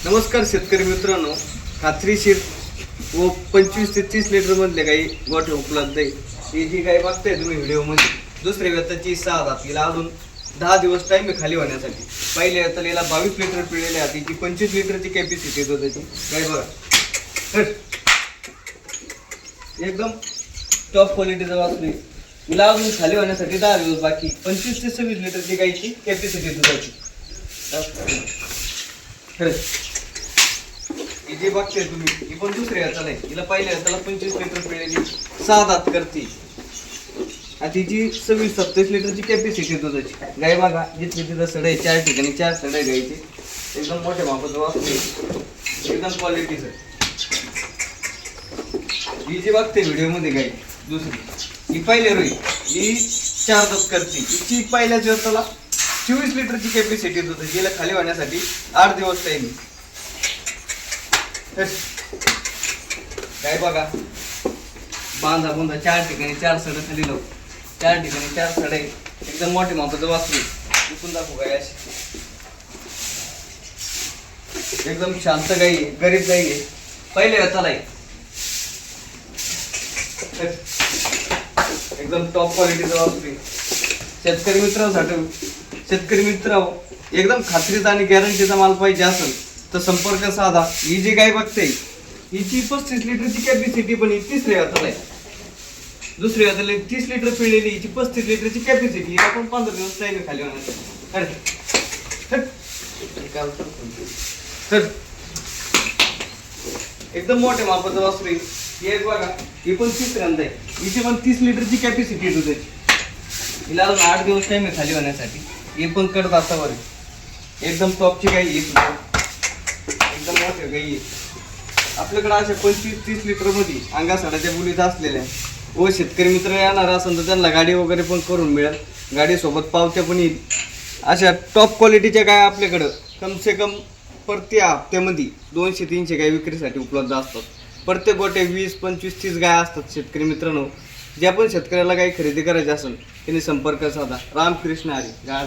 नमस्कार शेतकरी मित्रांनो, खात्रीशीर व 25 ते 30 लिटर मधले काही गोठे उपलब्ध आहे. ही जी गाय बघताय तुम्ही व्हिडिओमध्ये, दुसऱ्या व्यताची 6 दात, हिला अजून 10 दिवस टाइम आहे खाली होण्यासाठी. पहिल्या व्यताला हिला 22 लिटर पिळलेले आहे, तिची 25 लिटरची कॅपॅसिटी आहे दुधाची. गाय बघा, एकदम टॉप क्वालिटीचा वासरू आहे. हिला अजून खाली होण्यासाठी 10 दिवस बाकी. 25 ते 26 लिटरची गायची कॅपॅसिटी दुधाची. ही जी बघते तुम्ही, ही पण दुसऱ्या हाताला आहे. हिला पहिल्या हाताला 25 लिटर पिळलेली 6 दात करते आणि तिची 26-27 लिटरची कॅपॅसिटी दुधाची. गाय बघा, जिथली तिथं सड आहे, 4 ठिकाणी 4 सड आहे गायची. एकदम मोठ्या मापाचं वासरू, एकदम क्वालिटीचं. ही जी बघते व्हिडिओमध्ये गाय दुसरी, ही पहिल्या रोई, ही 4 दात करते. हिची पहिल्याच हाताला 24 लिटरची कॅपॅसिटी होती. जिला खाली होण्यासाठी 8 दिवस टाइम. काय बघा, बांधा बुंदा 4 ठिकाणी 4 सड खाली लावू, 4 ठिकाणी 4 सड आहे. एकदम मोठे मापाचं वासरू. विकून दाखवू गाय अशी. एकदम शांत गाई आहे, गरीब गाई आहे. पहिल्या हाताला आहे. एकदम टॉप क्वालिटीचं वासरू आहे. शेतकरी मित्र एकदम खात्रीचा आणि गॅरंटीचा माल पाहिजे असेल तर संपर्क साधा. ही जी गाय बघते, हिची 35 लिटरची कॅपॅसिटी, पण ही तिसऱ्या हाताला आहे. दुसऱ्या हाताला 30 लिटर पिळलेली, हिची 35 लिटरची कॅपॅसिटी. हिला पण 15 दिवस टाइम खाली होण्यासाठी. एकदम मोठ्या मापाचं वासरू आहे. ही एक बघा, ही पण तिसऱ्यांदा आहे. हिची पण 30 लिटरची कॅपॅसिटी आहे दुधाची. हिला अजून 8 दिवस टाइम आहे खाली होण्यासाठी. हे पण कडत असावर आहे. एकदम टॉपची गाई आहे, एकदम मोठी गाई आहे. आपल्याकडे अशा 25-30 लिटर मध्ये अंगासाडाच्या बुलीत असलेल्या व शेतकरी मित्र येणार असेल तर त्यांना गाडी वगैरे पण करून मिळेल. गाडीसोबत पावत्या पण येईल. अशा टॉप क्वालिटीच्या गाय आपल्याकडं कम से कम प्रत्येक हप्त्यामध्ये 200-300 गाय विक्रीसाठी उपलब्ध असतात. प्रत्येक गोटे 20, 25, 30 गाय असतात. शेतकरी मित्रांनो, ज्या पण शेतकऱ्याला काही खरेदी करायची असेल त्यांनी संपर्क साधा. रामकृष्ण हरी. गाय